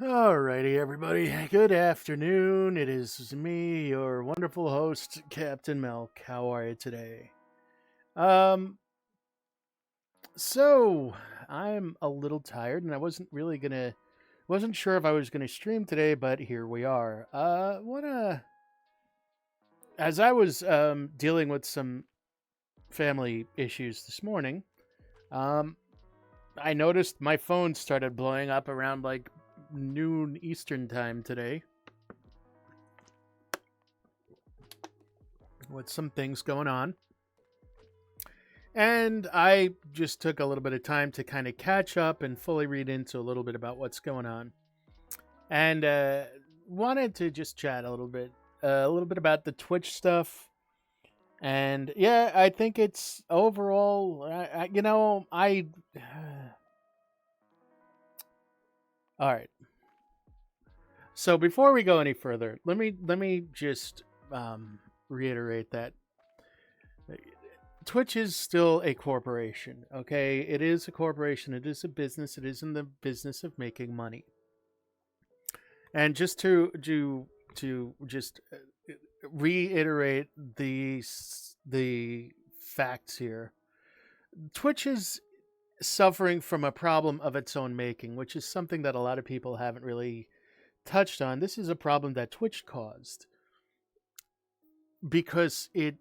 Alrighty, everybody. Good afternoon. It is me, your wonderful host, Captain Melk. How are you today? Um, so I'm a little tired, and I wasn't sure if I was gonna stream today, but here we are. As I was dealing with some family issues this morning, um, I noticed my phone started blowing up around like noon Eastern time today with some things going on. And I just took a little bit of time to kind of catch up and fully read into a little bit about what's going on. And wanted to just chat a little bit about the Twitch stuff. And yeah, I think it's overall, all right. So before we go any further, let me just reiterate that Twitch is still a corporation, okay? It is a corporation. It is a business. It is in the business of making money. And just to just reiterate the facts here, Twitch is suffering from a problem of its own making, which is something that a lot of people haven't really touched on. This is a problem that Twitch caused because it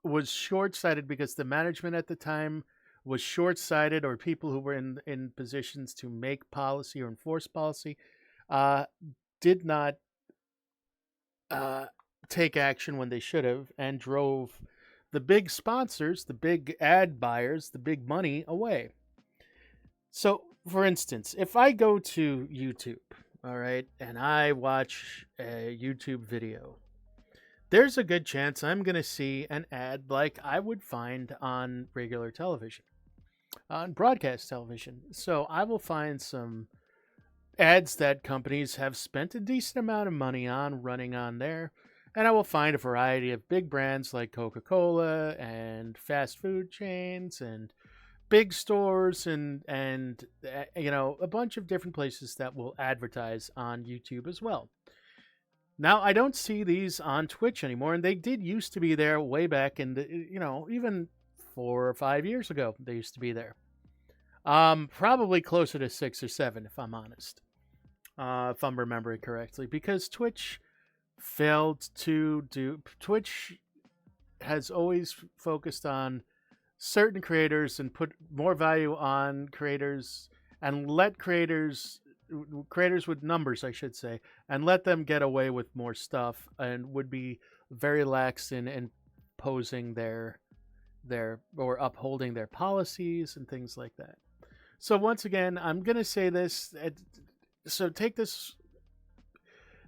was short-sighted, because the management at the time was short-sighted, or people who were in positions to make policy or enforce policy uh, did not uh, take action when they should have, and drove the big sponsors, the big ad buyers, the big money away. So, for instance, if I go to YouTube, all right, and I watch a YouTube video, there's a good chance I'm going to see an ad like I would find on regular television, on broadcast television. So I will find some ads that companies have spent a decent amount of money on running on there. And I will find a variety of big brands like Coca-Cola and fast food chains and big stores and a bunch of different places that will advertise on YouTube as well. Now, I don't see these on Twitch anymore, and they did used to be there way back in even 4 or 5 years ago. They used to be there. Probably closer to 6 or 7, if I'm honest, if I'm remembering correctly, because Twitch failed to do. Twitch has always focused on certain creators and put more value on creators and let creators with numbers, I should say, and let them get away with more stuff, and would be very lax in imposing their or upholding their policies and things like that. So once again, I'm gonna say this. So take this.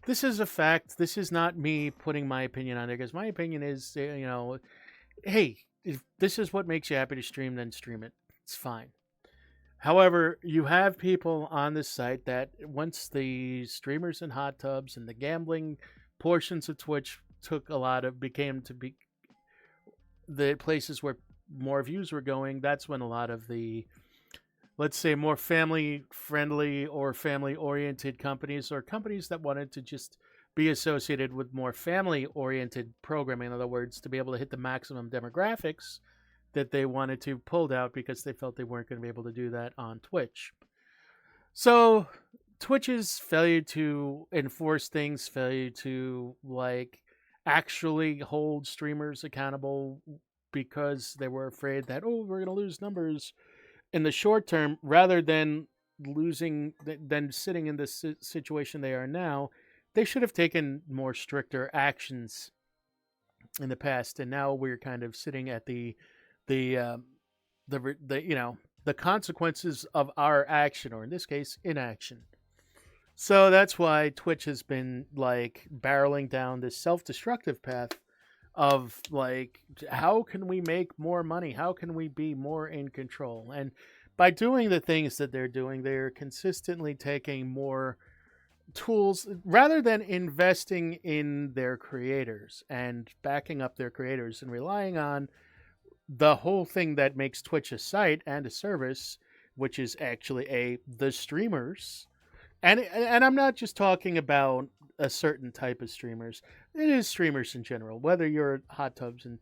This is a fact. This is not me putting my opinion on there, because my opinion is, hey, if this is what makes you happy to stream, then stream it. It's fine. However, you have people on this site that, once the streamers and hot tubs and the gambling portions of Twitch became to be the places where more views were going, that's when a lot of the, let's say, more family friendly or family oriented companies, or companies that wanted to just be associated with more family oriented programming, in other words, to be able to hit the maximum demographics that they wanted to, pulled out, because they felt they weren't going to be able to do that on Twitch. So Twitch's failure to enforce things, failure to actually hold streamers accountable, because they were afraid that, oh, we're going to lose numbers in the short term, rather than sitting in this situation they are now. They should have taken more stricter actions in the past, and now we're kind of sitting at the the consequences of our action, or in this case, inaction. So that's why Twitch has been barreling down this self-destructive path of how can we make more money? How can we be more in control? And by doing the things that they're doing, they're consistently taking more tools rather than investing in their creators and backing up their creators and relying on the whole thing that makes Twitch a site and a service, which is actually the streamers. And I'm not just talking about a certain type of streamers. It is streamers in general. Whether you're hot tubs and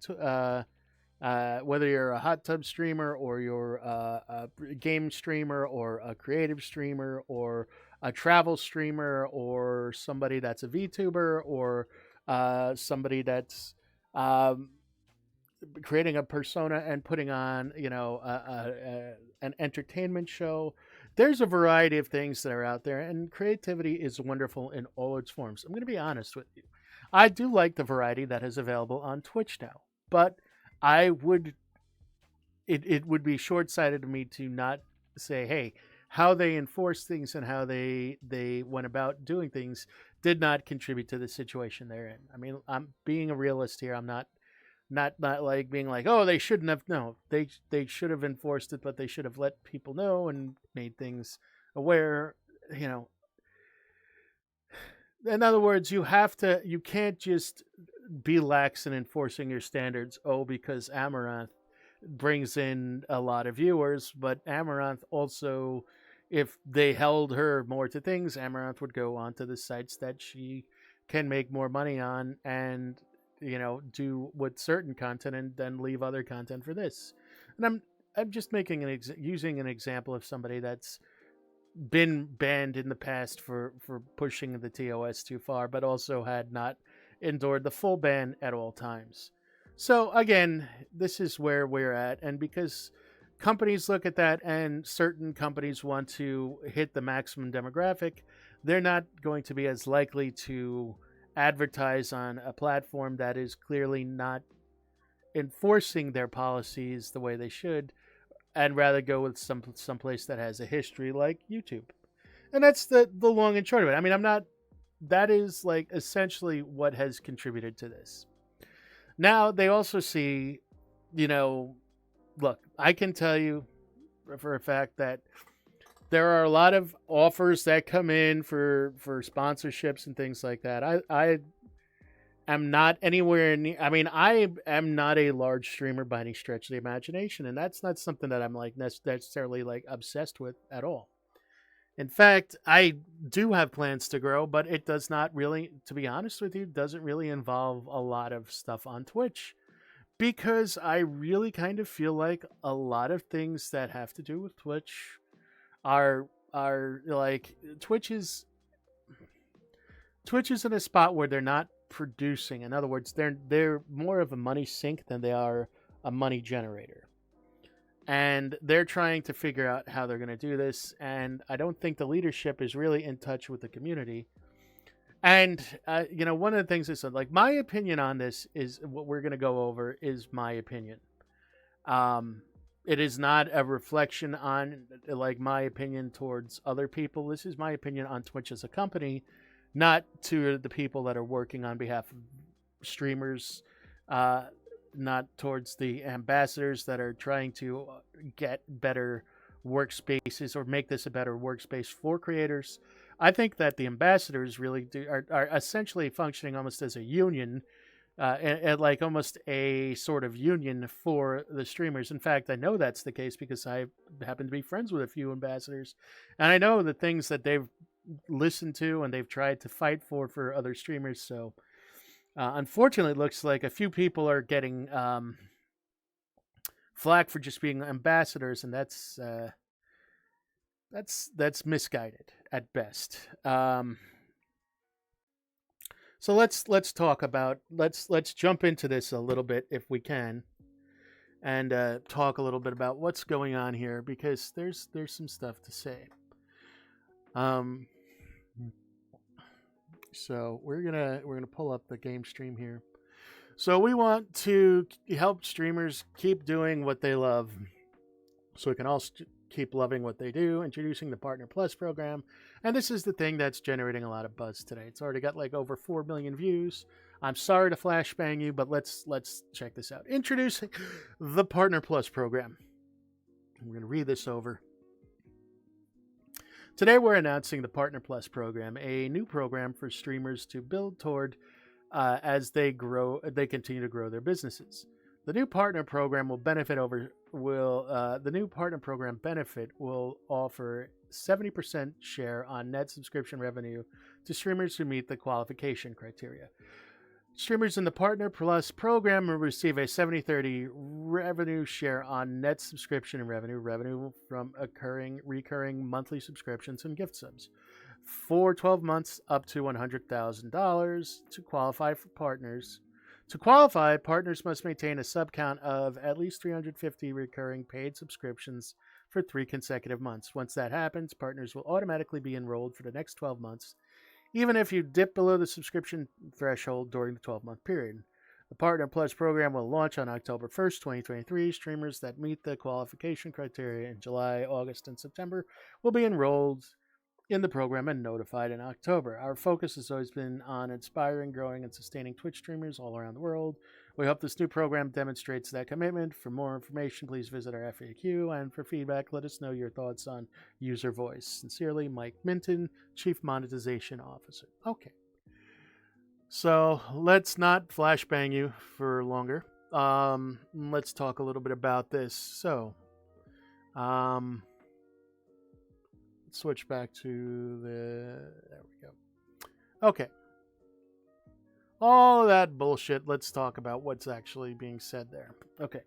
whether you're a hot tub streamer or you're a game streamer or a creative streamer or a travel streamer or somebody that's a VTuber or somebody that's um, creating a persona and putting on, an entertainment show. There's a variety of things that are out there, and creativity is wonderful in all its forms. I'm going to be honest with you. I do like the variety that is available on Twitch now, but I would it would be short sighted of me to not say, hey, how they enforce things and how they went about doing things did not contribute to the situation they're in. I mean, I'm being a realist here. I'm not like being like, oh, they shouldn't have. No, they should have enforced it, but they should have let people know and made things aware. You know, in other words, you can't just be lax in enforcing your standards. Oh, because Amaranth brings in a lot of viewers, but Amaranth also, if they held her more to things, Amaranth would go onto the sites that she can make more money on and do with certain content and then leave other content for this. And I'm just making using an example of somebody that's been banned in the past for pushing the TOS too far, but also had not endured the full ban at all times. So again, this is where we're at, and because companies look at that and certain companies want to hit the maximum demographic, they're not going to be as likely to advertise on a platform that is clearly not enforcing their policies the way they should, and rather go with some place that has a history like YouTube. And that's the long and short of it. I mean, I'm not. That is like essentially what has contributed to this. Now they also see, look, I can tell you for a fact that there are a lot of offers that come in for sponsorships and things like that. I am not anywhere near. I mean, I am not a large streamer by any stretch of the imagination, and that's not something that I'm like necessarily like obsessed with at all. In fact, I do have plans to grow, but it does not really, to be honest with you, doesn't really involve a lot of stuff on Twitch because I really kind of feel like a lot of things that have to do with Twitch are like Twitch is in a spot where they're not producing. In other words, they're more of a money sink than they are a money generator. And they're trying to figure out how they're going to do this, and I don't think the leadership is really in touch with the community. And one of the things is like my opinion on this is what we're going to go over is my opinion. It is not a reflection on like my opinion towards other people. This is my opinion on Twitch as a company, not to the people that are working on behalf of streamers, not towards the ambassadors that are trying to get better workspaces or make this a better workspace for creators. I think that the ambassadors really are essentially functioning almost as a union, and like almost a sort of union for the streamers. In fact, I know that's the case because I happen to be friends with a few ambassadors, and I know the things that they've listened to and they've tried to fight for other streamers. So unfortunately, it looks like a few people are getting flack for just being ambassadors, and that's misguided at best. So let's talk about let's jump into this a little bit if we can, and talk a little bit about what's going on here because there's some stuff to say. So we're gonna pull up the game stream here. So we want to help streamers keep doing what they love, so we can all keep loving what they do. Introducing the Partner Plus program, and this is the thing that's generating a lot of buzz today. It's already got like over 4 million views. I'm sorry to flashbang you, but let's check this out. Introducing the Partner Plus program. I'm going to read this over. Today we're announcing the Partner Plus program, a new program for streamers to build toward as they continue to grow their businesses. The new partner program the new partner program benefit will offer 70% share on net subscription revenue to streamers who meet the qualification criteria. Streamers in the Partner Plus program will receive a 70-30 revenue share on net subscription revenue from recurring monthly subscriptions and gift subs. For 12 months, up to $100,000 to qualify for partners. To qualify, partners must maintain a sub count of at least 350 recurring paid subscriptions for 3 consecutive months. Once that happens, partners will automatically be enrolled for the next 12 months, even if you dip below the subscription threshold during the 12-month period. The Partner Plus program will launch on October 1st, 2023. Streamers that meet the qualification criteria in July, August, and September will be enrolled in the program and notified in October. Our focus has always been on inspiring, growing, and sustaining Twitch streamers all around the world. We hope this new program demonstrates that commitment. For more information, please visit our FAQ, and for feedback, let us know your thoughts on user voice. Sincerely, Mike Minton, Chief Monetization Officer. Okay. So let's not flashbang you for longer. Let's talk a little bit about this. So, switch back to there we go. Okay. All that bullshit. Let's talk about what's actually being said there. Okay.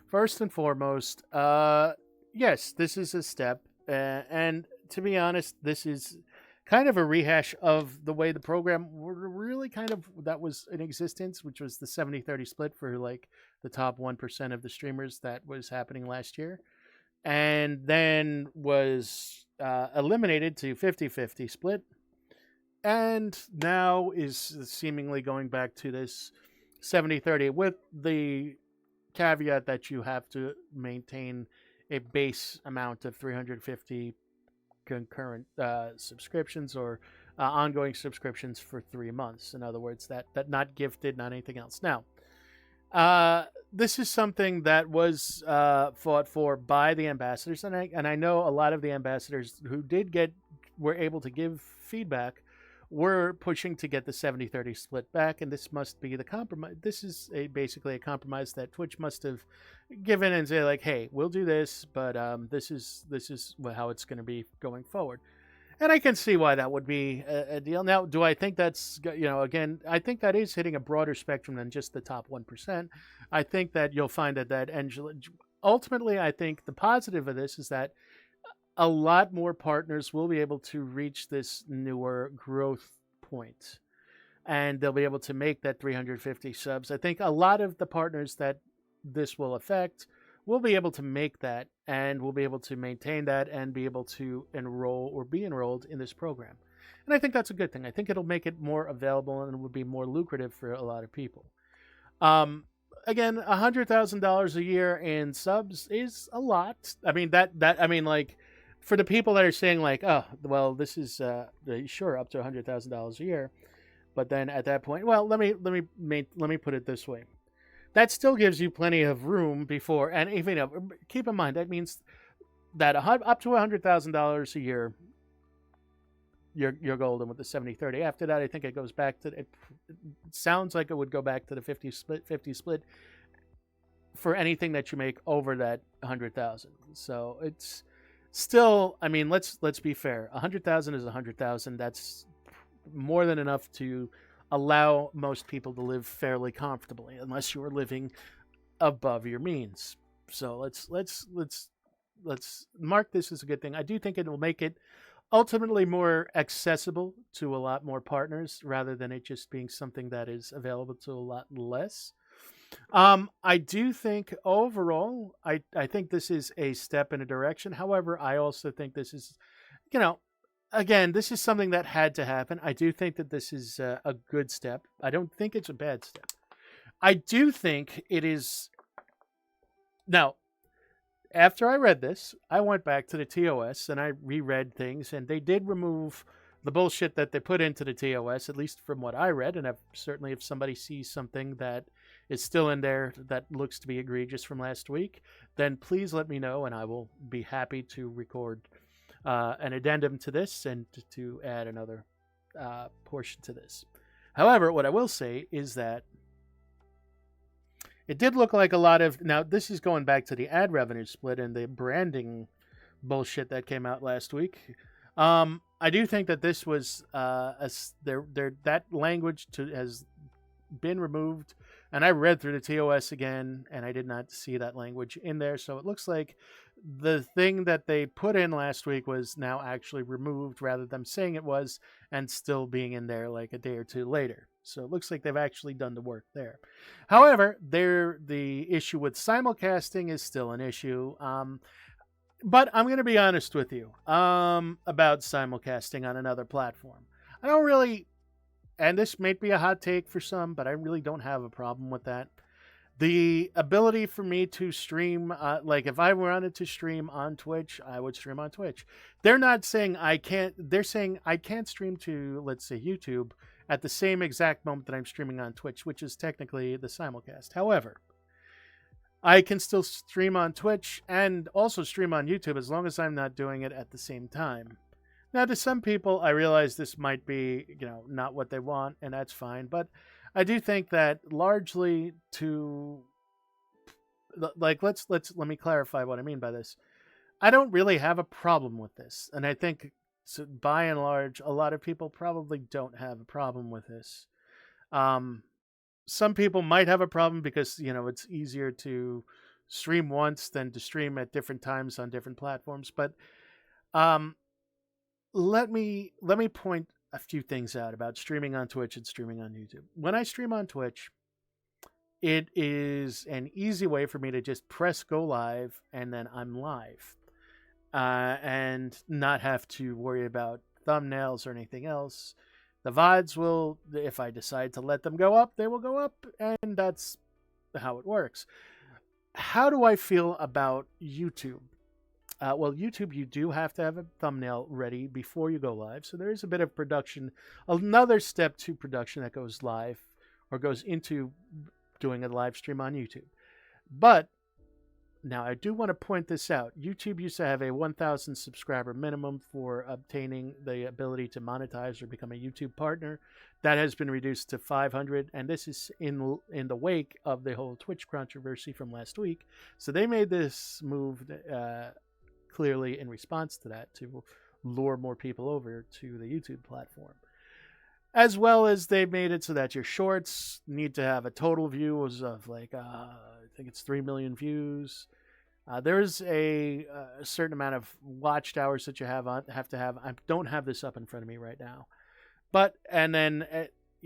First and foremost, yes, this is a step. And to be honest, this is kind of a rehash of the way the program really kind of that was in existence, which was the 70-30 split for like the top 1% of the streamers that was happening last year. And then was eliminated to 50-50 split, and now is seemingly going back to this 70-30 with the caveat that you have to maintain a base amount of 350 concurrent subscriptions or ongoing subscriptions for 3 months. In other words, that not gifted, not anything else. Now, this is something that was fought for by the ambassadors, and I know a lot of the ambassadors who were able to give feedback were pushing to get the 70-30 split back, and this must be the compromise. This is basically a compromise that Twitch must have given and say like, hey, we'll do this, but this is how it's going to be going forward. And I can see why that would be a deal. Now, do I think that's, again, I think that is hitting a broader spectrum than just the top 1%. I think that you'll find that ultimately, I think the positive of this is that a lot more partners will be able to reach this newer growth point, and they'll be able to make that 350 subs. I think a lot of the partners that this will affect will be able to make that, and will be able to maintain that, and be able to enroll or be enrolled in this program. And I think that's a good thing. I think it'll make it more available and it will be more lucrative for a lot of people. Again, $100,000 a year in subs is a lot. I mean, like, for the people that are saying like, oh, well, this is sure up to $100,000 a year, but then at that point, well, let me put it this way. That still gives you plenty of room before, and even keep in mind that means that up to $100,000 a year, you're golden with the 70-30. After that, I think it goes back to it sounds like it would go back to the 50 split for anything that you make over that 100,000. So it's still, I mean, let's be fair. 100,000 is 100,000. That's more than enough to allow most people to live fairly comfortably, unless you are living above your means. So let's mark this as a good thing. I do think it will make it ultimately more accessible to a lot more partners, rather than it just being something that is available to a lot less. I do think overall, I think this is a step in a direction. However, I also think this is, again, this is something that had to happen. I do think that this is a good step. I don't think it's a bad step. I do think it is. Now, after I read this, I went back to the TOS and I reread things, and they did remove the bullshit that they put into the TOS, at least from what I read. And certainly if somebody sees something that is still in there that looks to be egregious from last week, then please let me know, and I will be happy to record an addendum to this and to add another portion to this. However, what I will say is that It did look like a lot of, now this is going back to the ad revenue split and the branding bullshit that came out last week. I do think that this was that language has been removed, and I read through the TOS again, and I did not see that language in there. So it looks like the thing that they put in last week was now actually removed, rather than saying it was and still being in there like a day or two later. So it looks like they've actually done the work there. However, the issue with simulcasting is still an issue. But I'm going to be honest with you about simulcasting on another platform. I don't really, and this may be a hot take for some, but I really don't have a problem with that. The ability for me to stream, like if I wanted to stream on Twitch, I would stream on Twitch. They're not saying I can't, they're saying I can't stream to, let's say, YouTube at the same exact moment that I'm streaming on Twitch, which is technically the simulcast. However, I can still stream on Twitch and also stream on YouTube as long as I'm not doing it at the same time. Now, to some people, I realize this might be, not what they want, and that's fine. But I do think that largely let me clarify what I mean by this. I don't really have a problem with this, and I think by and large, a lot of people probably don't have a problem with this. Some people might have a problem because it's easier to stream once than to stream at different times on different platforms. But let me point a few things out about streaming on Twitch and streaming on YouTube. When I stream on Twitch, it is an easy way for me to just press go live and then I'm live, and not have to worry about thumbnails or anything else. The VODs will, if I decide to let them go up, they will go up, and that's how it works. How do I feel about YouTube? Well, YouTube, you do have to have a thumbnail ready before you go live. So there is a bit of production, another step to production that goes live or goes into doing a live stream on YouTube. But now I do want to point this out. YouTube used to have a 1,000 subscriber minimum for obtaining the ability to monetize or become a YouTube partner. That has been reduced to 500, and this is in the wake of the whole Twitch controversy from last week. So they made this move clearly in response to that, to lure more people over to the YouTube platform. As well as they made it so that your shorts need to have a total views of I think it's 3 million views. There's a certain amount of watched hours that you have to have. I don't have this up in front of me right now. But, and then,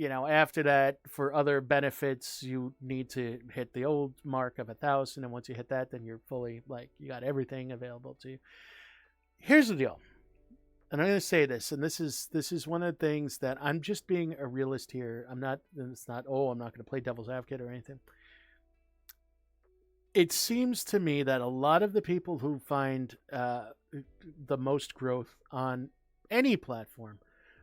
after that, for other benefits, you need to hit the old mark of 1,000. And once you hit that, then you're fully, you got everything available to you. Here's the deal. And I'm going to say this, and this is one of the things that I'm just being a realist here. I'm not going to play devil's advocate or anything. It seems to me that a lot of the people who find the most growth on any platform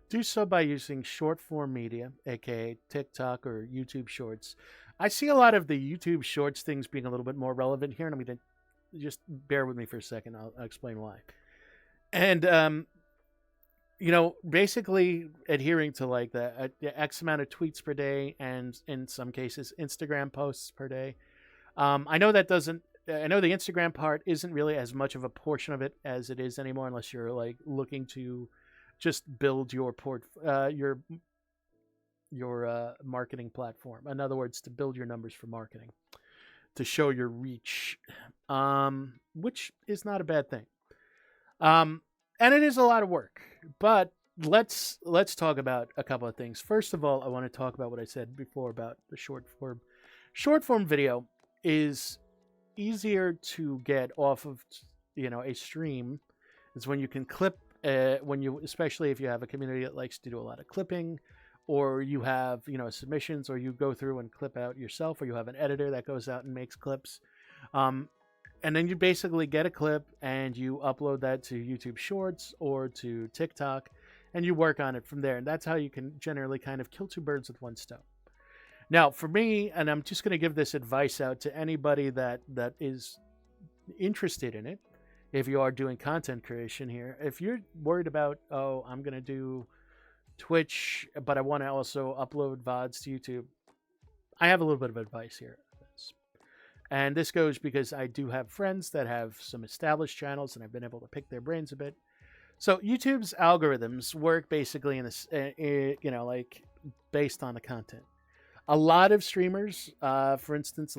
do so by using short form media, aka TikTok or YouTube Shorts. I see a lot of the YouTube Shorts things being a little bit more relevant here, and I'm going to just bear with me for a second. I'll explain why. And basically adhering to the X amount of tweets per day, and in some cases Instagram posts per day. I know the Instagram part isn't really as much of a portion of it as it is anymore, unless you're looking to just build your marketing platform. In other words, to build your numbers for marketing, to show your reach, which is not a bad thing. And it is a lot of work, but let's talk about a couple of things. First of all, I want to talk about what I said before about the short form. Short form video is easier to get off of, a stream. Is when you can clip, especially if you have a community that likes to do a lot of clipping, or you have, submissions, or you go through and clip out yourself, or you have an editor that goes out and makes clips. And then you basically get a clip and you upload that to YouTube Shorts or to TikTok, and you work on it from there. And that's how you can generally kind of kill two birds with one stone. Now, for me, and I'm just going to give this advice out to anybody that is interested in it, if you are doing content creation here, if you're worried about, I'm going to do Twitch, but I want to also upload VODs to YouTube, I have a little bit of advice here. And this goes because I do have friends that have some established channels, and I've been able to pick their brains a bit. So YouTube's algorithms work basically in this, like based on the content. A lot of streamers, for instance,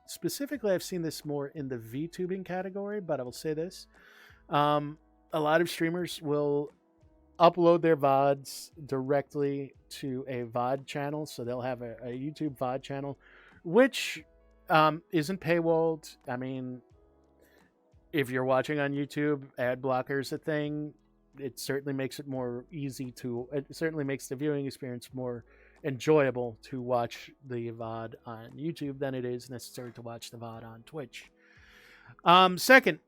specifically, I've seen this more in the VTubing category, but I will say this: a lot of streamers will upload their VODs directly to a VOD channel. So they'll have a YouTube VOD channel, which isn't paywalled. I mean, if you're watching on YouTube, ad blocker is a thing. It certainly makes it more easy to. It certainly makes the viewing experience more enjoyable to watch the VOD on YouTube than it is necessary to watch the VOD on Twitch. Second,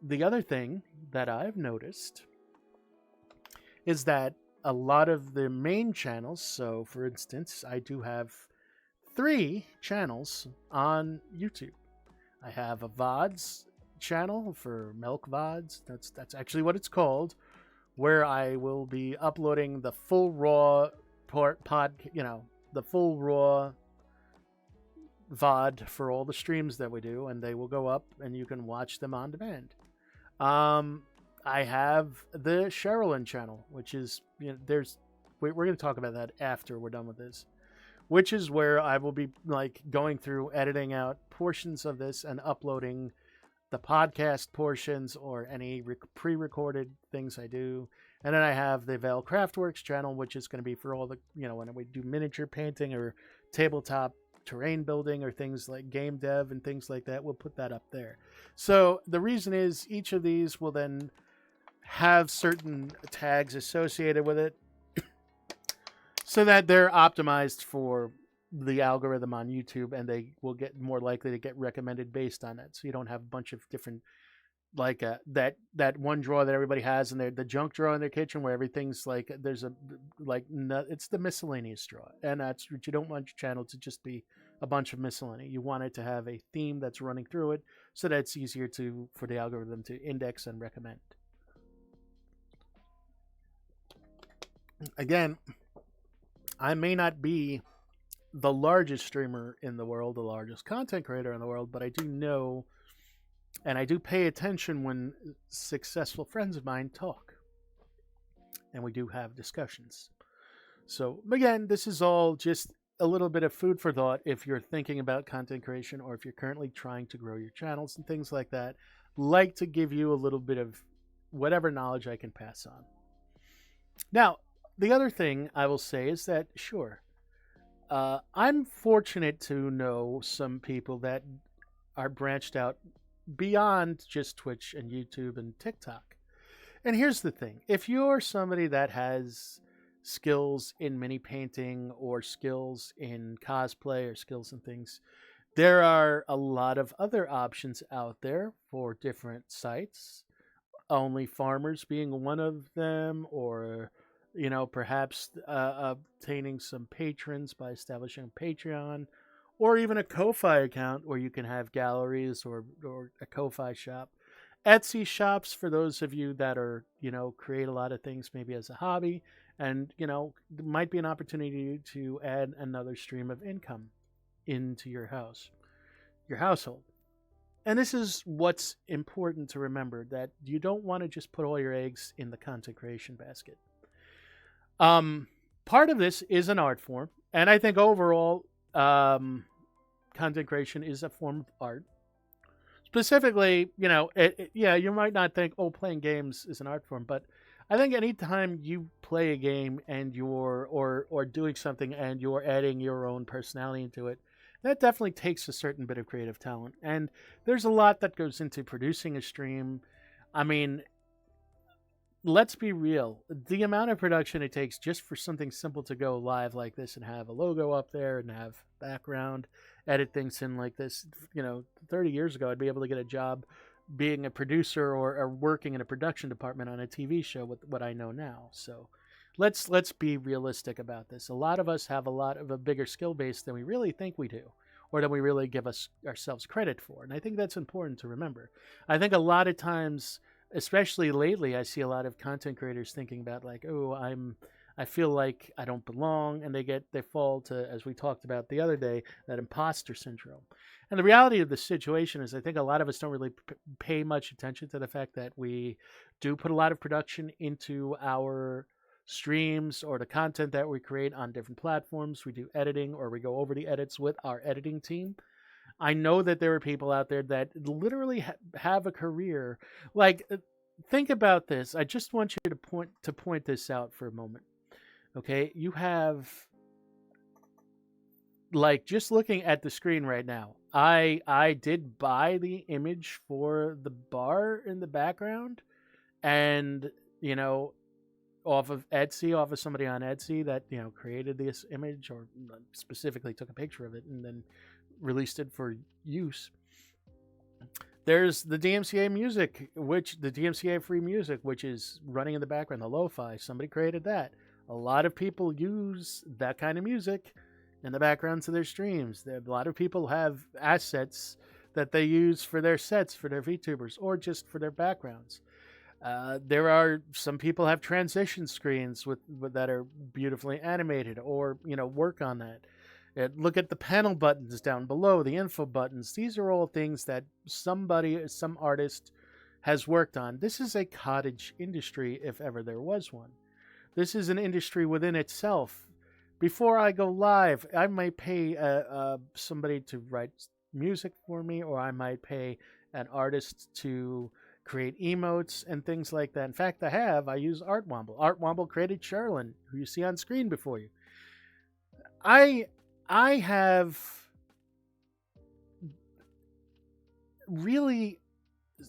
the other thing that I've noticed is that a lot of the main channels, so for instance, I do have 3 channels on YouTube. I have a VODs channel for Melk VODs. That's actually what it's called, where I will be uploading the full raw the full raw VOD for all the streams that we do, and they will go up and you can watch them on demand. I have the Sherilyn channel, which is, we're going to talk about that after we're done with this, which is where I will be like going through editing out portions of this and uploading the podcast portions or any pre-recorded things I do. And then I have the Veil Craftworks channel, which is going to be for all the, when we do miniature painting or tabletop terrain building or things like game dev and things like that, we'll put that up there. So the reason is each of these will then have certain tags associated with it so that they're optimized for the algorithm on YouTube, and they will get more likely to get recommended based on that. So you don't have a bunch of different, like that one drawer that everybody has in the junk drawer in their kitchen where everything's like there's it's the miscellaneous drawer, and that's what you don't want your channel to just be a bunch of miscellany. You want it to have a theme that's running through it so that it's easier for the algorithm to index and recommend. Again, I may not be the largest streamer in the world, the largest content creator in the world, but I do know and I do pay attention when successful friends of mine talk. And we do have discussions. So, again, this is all just a little bit of food for thought if you're thinking about content creation or if you're currently trying to grow your channels and things like that. Like to give you a little bit of whatever knowledge I can pass on. Now, the other thing I will say is that, sure, I'm fortunate to know some people that are branched out beyond just Twitch and YouTube and TikTok. And here's the thing. If you're somebody that has skills in mini painting or skills in cosplay or skills in things, there are a lot of other options out there for different sites. Only Farmers being one of them, or perhaps obtaining some patrons by establishing a Patreon, or even a Ko-Fi account where you can have galleries or a Ko-Fi shop. Etsy shops for those of you that are, create a lot of things maybe as a hobby, and, there might be an opportunity to add another stream of income into your household. And this is what's important to remember, that you don't want to just put all your eggs in the content creation basket. Part of this is an art form, and I think overall, content creation is a form of art. Specifically, you might not think, playing games is an art form, but I think anytime you play a game and you're or doing something and you're adding your own personality into it, that definitely takes a certain bit of creative talent. And there's a lot that goes into producing a stream. I mean, let's be real. The amount of production it takes just for something simple to go live like this and have a logo up there and have background, edit things in like this. 30 years ago, I'd be able to get a job being a producer or working in a production department on a TV show with what I know now. So let's be realistic about this. A lot of us have a bigger skill base than we really think we do, or than we really give ourselves credit for. And I think that's important to remember. I think a lot of times, especially lately, I see a lot of content creators thinking about like, I'm I feel like I don't belong, and they fall to, as we talked about the other day, that imposter syndrome. And the reality of the situation is, I think a lot of us don't really pay much attention to the fact that we do put a lot of production into our streams or the content that we create on different platforms. We do editing, or we go over the edits with our editing team. I know that there are people out there that literally have a career. Like, think about this. I just want you to point this out for a moment. Okay, you have, like, just looking at the screen right now. I did buy the image for the bar in the background, and you know, off of Etsy, off of somebody on Etsy that created this image, or specifically took a picture of it and then released it for use. There's the DMCA music, which the DMCA free music, which is running in the background, the lo-fi. Somebody created that. A lot of people use that kind of music in the backgrounds of their streams. A lot of people have assets that they use for their sets, for their VTubers, or just for their backgrounds. There are some people have transition screens with that are beautifully animated, or work on that. Look at the panel buttons down below, the info buttons. These are all things that some artist has worked on. This is a cottage industry, if ever there was one. This is an industry within itself. Before I go live, I might pay somebody to write music for me, or I might pay an artist to create emotes and things like that. In fact, I use Artwomble. Artwomble created Sherlin, who you see on screen before you. I have really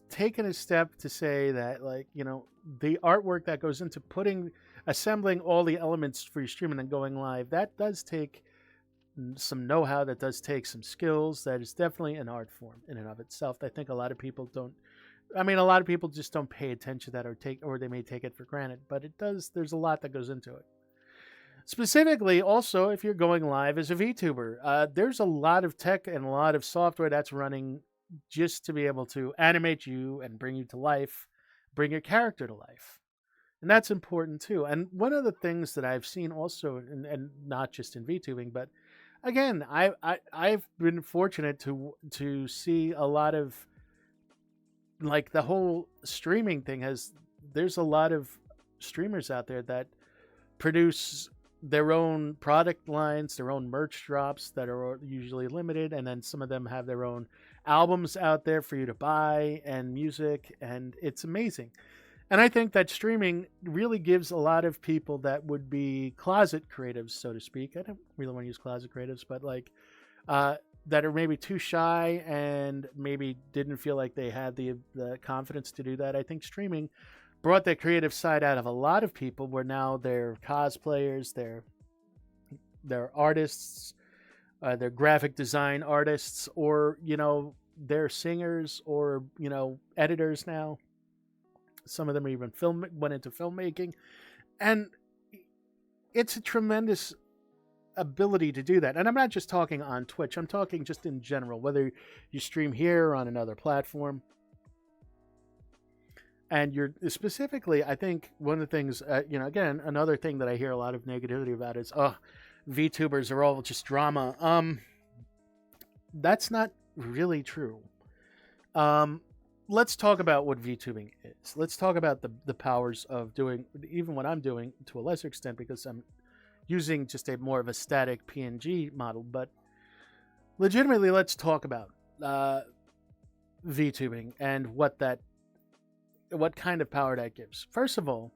taken a step to say that, like, the artwork that goes into assembling all the elements for your stream and then going live, that does take some know-how, that does take some skills. That is definitely an art form in and of itself. I think a lot of people just don't pay attention to that, or they may take it for granted, but there's a lot that goes into it. Specifically, also, if you're going live as a VTuber, there's a lot of tech and a lot of software that's running just to be able to animate you and bring you to life, bring your character to life. And that's important too. And one of the things that I've seen also, and not just in VTubing, but again, I've been fortunate to see a lot of, like, the whole streaming thing there's a lot of streamers out there that produce their own product lines, their own merch drops that are usually limited, and then some of them have their own albums out there for you to buy, and music, and it's amazing. And I think that streaming really gives a lot of people that would be closet creatives, so to speak. I don't really want to use closet creatives, but like that are maybe too shy and maybe didn't feel like they had the confidence to do that. I think streaming brought that creative side out of a lot of people, where now they're cosplayers, they're artists, they're graphic design artists, or they're singers, or editors now. Some of them even went into filmmaking, and it's a tremendous ability to do that. And I'm not just talking on Twitch, I'm talking just in general, whether you stream here or on another platform. And you're specifically, I think one of the things, again, another thing that I hear a lot of negativity about is, VTubers are all just drama. That's not really true. Let's talk about what VTubing is. Let's talk about the powers of doing even what I'm doing to a lesser extent, because I'm using just more of a static PNG model. But legitimately, let's talk about VTubing and what kind of power that gives. First of all,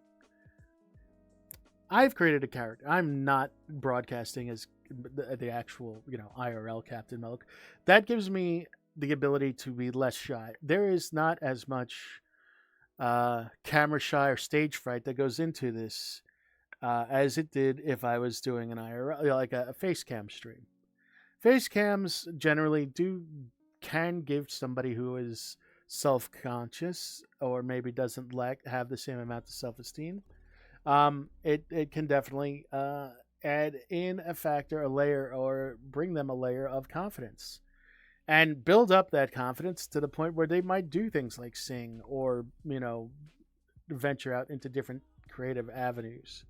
I've created a character. I'm not broadcasting as the actual, IRL Captain Melk. That gives me the ability to be less shy. There is not as much camera shy or stage fright that goes into this as it did if I was doing an IRL, like a face cam stream. Face cams generally can give somebody who is self-conscious, or maybe doesn't have the same amount of self-esteem. It can definitely add in a layer, or bring them a layer of confidence, and build up that confidence to the point where they might do things like sing, or venture out into different creative avenues.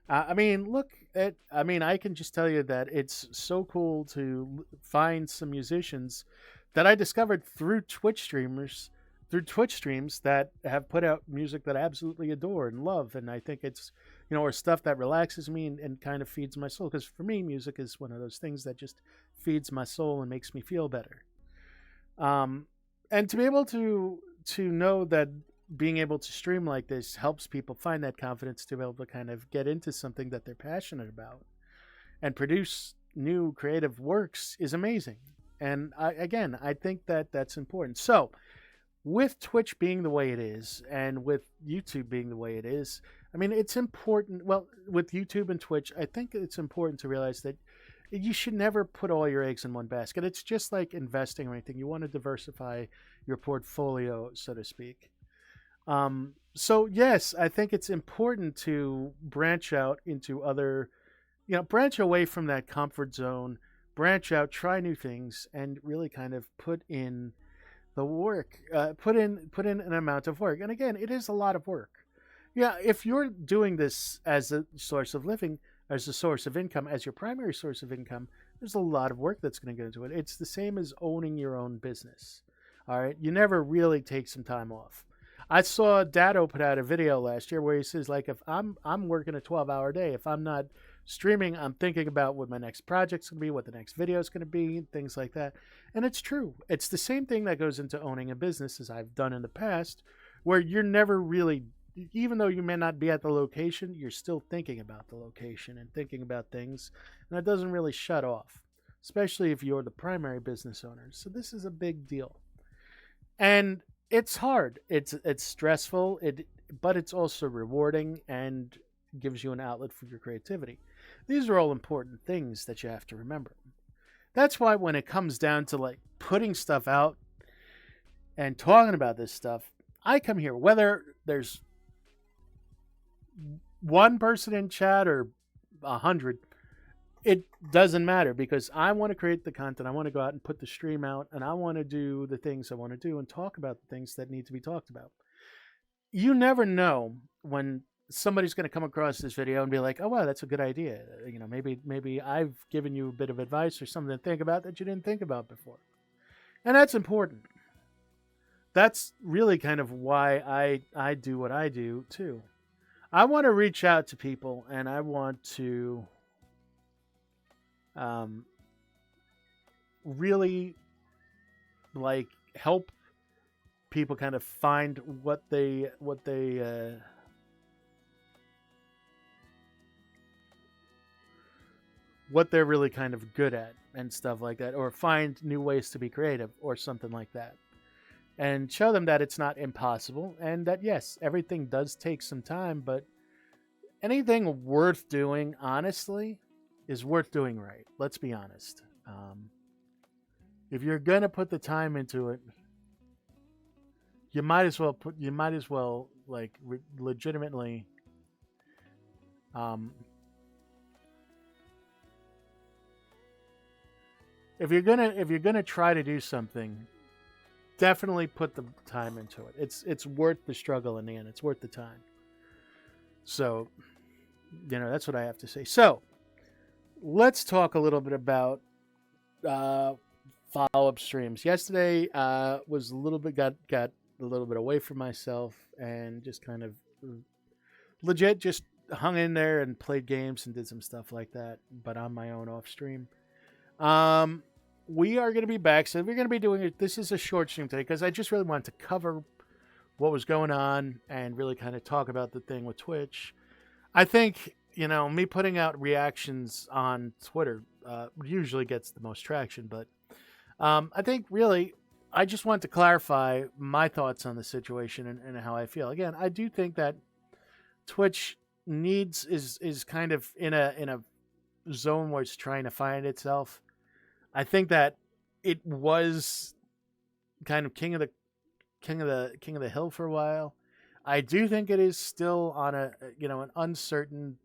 I mean, look at. I mean, I can just tell you that it's so cool to find some musicians that I discovered through Twitch streams that have put out music that I absolutely adore and love, and I think it's or stuff that relaxes me and kind of feeds my soul. Because for me, music is one of those things that just feeds my soul and makes me feel better. Um, and to be able to know that being able to stream like this helps people find that confidence to be able to kind of get into something that they're passionate about and produce new creative works is amazing. And again, I think that that's important. So, with Twitch being the way it is and with YouTube being the way it is, I mean, it's important. Well, with YouTube and Twitch, I think it's important to realize that you should never put all your eggs in one basket. It's just like investing or anything. You want to diversify your portfolio, so to speak. So yes, I think it's important to branch out into other, branch away from that comfort zone, branch out, try new things, and really kind of put in the work, put in an amount of work. And again, it is a lot of work. Yeah, if you're doing this as a source of living, as a source of income, as your primary source of income, there's a lot of work that's going to go into it. It's the same as owning your own business. All right, you never really take some time off. I saw Dado put out a video last year where he says, like, if I'm working a 12-hour day, if I'm not streaming, I'm thinking about what my next project's going to be, what the next video is going to be, things like that. And it's true. It's the same thing that goes into owning a business as I've done in the past, where you're never really, even though you may not be at the location, you're still thinking about the location and thinking about things. And that doesn't really shut off, especially if you're the primary business owner. So this is a big deal. And it's hard. It's stressful. But it's also rewarding and gives you an outlet for your creativity. These are all important things that you have to remember. That's why when it comes down to like putting stuff out and talking about this stuff, I come here whether there's one person in chat or 100. It doesn't matter because I want to create the content. I want to go out and put the stream out, and I want to do the things I want to do and talk about the things that need to be talked about. You never know when somebody's going to come across this video and be like, "Oh wow, that's a good idea." Maybe I've given you a bit of advice or something to think about that you didn't think about before, and that's important. That's really kind of why I do what I do too. I want to reach out to people, and I want to um, really like help people kind of find what they're really kind of good at and stuff like that, or find new ways to be creative or something like that, and show them that it's not impossible and that yes, everything does take some time, but anything worth doing, honestly, is worth doing right. Let's be honest. If you're gonna put the time into it, you might as well like legitimately um, if you're gonna try to do something, definitely put the time into it. It's worth the struggle in the end. It's worth the time. So, that's what I have to say. So, let's talk a little bit about follow-up streams. Yesterday was a little bit got a little bit away from myself and just kind of legit just hung in there and played games and did some stuff like that, but on my own off stream. We are going to be back, so we're going to be doing it. This is a short stream today because I just really wanted to cover what was going on and really kind of talk about the thing with Twitch. I think, me putting out reactions on Twitter usually gets the most traction, but I think really I just want to clarify my thoughts on the situation and how I feel. Again, I do think that Twitch is kind of in a zone where it's trying to find itself. I think that it was kind of king of the hill for a while. I do think it is still on an uncertain.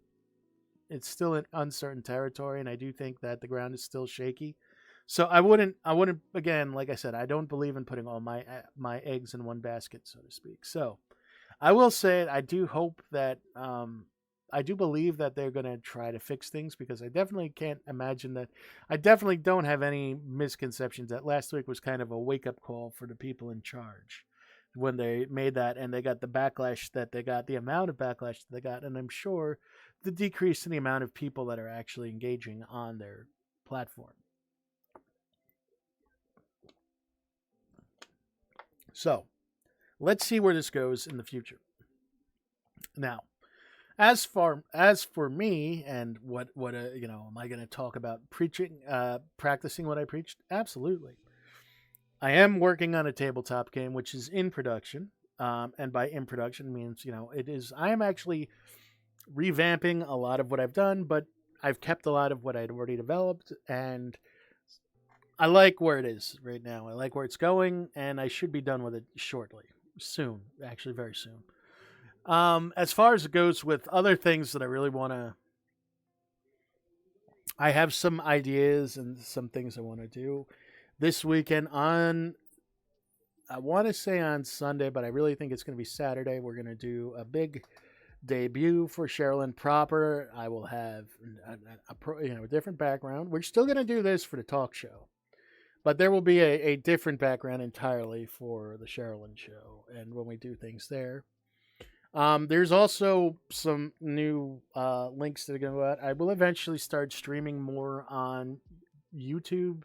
It's still in uncertain territory, and I do think that the ground is still shaky. So I wouldn't again, like I said, I don't believe in putting all my eggs in one basket, so to speak. So I will say it. I do hope that I do believe that they're going to try to fix things, because I definitely can't imagine that. I definitely don't have any misconceptions that last week was kind of a wake up call for the people in charge when they made that, and they got the backlash that they got, the amount of backlash that they got, and I'm sure the decrease in the amount of people that are actually engaging on their platform. So let's see where this goes in the future. Now, as for me, and what am I going to talk about preaching, practicing what I preached? Absolutely. I am working on a tabletop game which is in production, and by in production means it is. I am actually revamping a lot of what I've done, but I've kept a lot of what I'd already developed, and I like where it is right now. I like where it's going, and I should be done with it shortly, soon, actually, very soon. As far as it goes with other things that I really want to, I have some ideas and some things I want to do this weekend on. I want to say on Sunday, but I really think it's going to be Saturday. We're going to do a big debut for Sherilyn proper. I will have a different background. We're still going to do this for the talk show, but there will be a different background entirely for the Sherilyn show, and when we do things there. There's also some new links that are going to go out. I will eventually start streaming more on YouTube.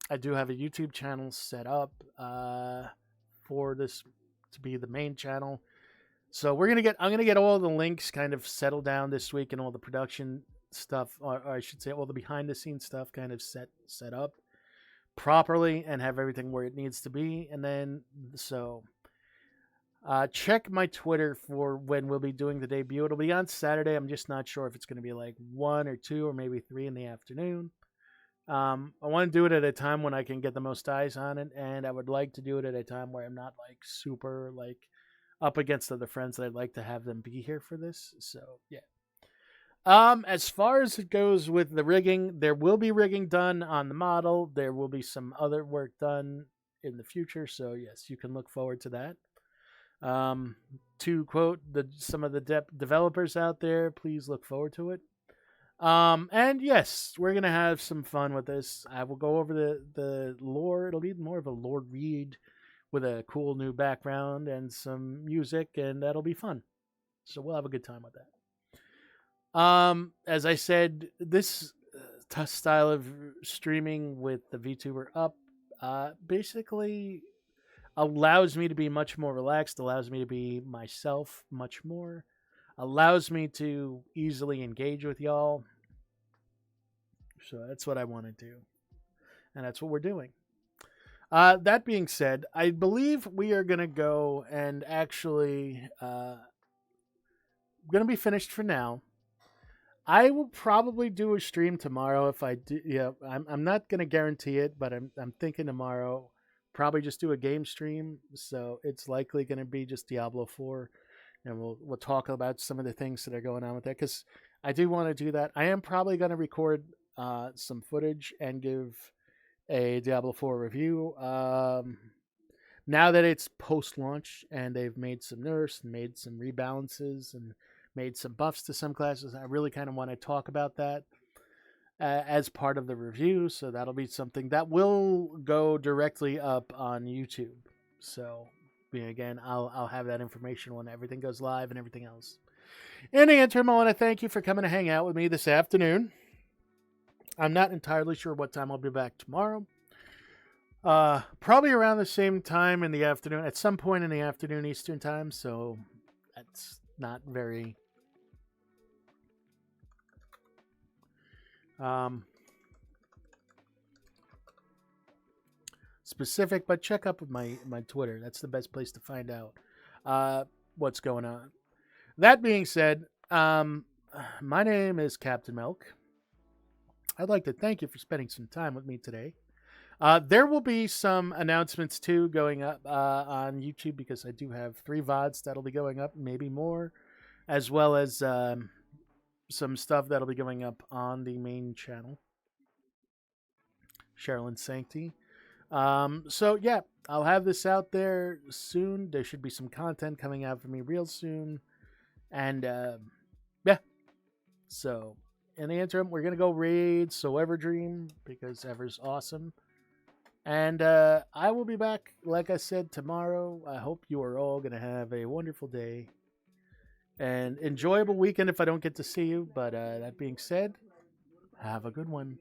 I do have a YouTube channel set up for this to be the main channel. So I'm gonna get all the links kind of settled down this week, and all the production stuff, or I should say all the behind the scenes stuff kind of set up properly, and have everything where it needs to be. And then check my Twitter for when we'll be doing the debut. It'll be on Saturday. I'm just not sure if it's going to be like 1 or 2 or maybe 3 in the afternoon. I want to do it at a time when I can get the most eyes on it, and I would like to do it at a time where I'm not like super like up against other friends. That I'd like to have them be here for this. So yeah. As far as it goes with the rigging, there will be rigging done on the model. There will be some other work done in the future. So yes, you can look forward to that. To quote some of the developers out there, please look forward to it. And yes, we're gonna have some fun with this. I will go over the lore. It'll be more of a lore read with a cool new background and some music, and that'll be fun. So we'll have a good time with that. As I said, this style of streaming with the VTuber up, basically allows me to be much more relaxed, allows me to be myself much more, allows me to easily engage with y'all. So that's what I want to do. And that's what we're doing. That being said, I believe we are going to go and actually going to be finished for now. I will probably do a stream tomorrow if I do. Yeah, I'm not going to guarantee it, but I'm thinking tomorrow. Probably just do a game stream, so it's likely going to be just Diablo 4, and we'll talk about some of the things that are going on with that, because I do want to do that. I am probably going to record some footage and give a Diablo 4 review. Now that it's post-launch and they've made some nerfs and made some rebalances and made some buffs to some classes, I really kind of want to talk about that as part of the review. So that'll be something that will go directly up on YouTube. So again, I'll have that information when everything goes live and everything else. In the interim, I want to thank you for coming to hang out with me this afternoon. I'm not entirely sure what time I'll be back tomorrow. Probably around the same time in the afternoon, at some point in the afternoon Eastern time. So that's not very specific, but check up with my Twitter. That's the best place to find out what's going on. That being said, my name is Captain Melk. I'd like to thank you for spending some time with me today. There will be some announcements too going up on YouTube, because I do have 3 VODs that'll be going up, maybe more, as well as some stuff that'll be going up on the main channel, Sherilyn Sanctity. So yeah, I'll have this out there soon. There should be some content coming out for me real soon, and Yeah. So in the interim, we're gonna go raid So Ever Dream because Ever's awesome. And I will be back, like I said, tomorrow. I hope you are all gonna have a wonderful day and enjoyable weekend if I don't get to see you. But that being said, have a good one.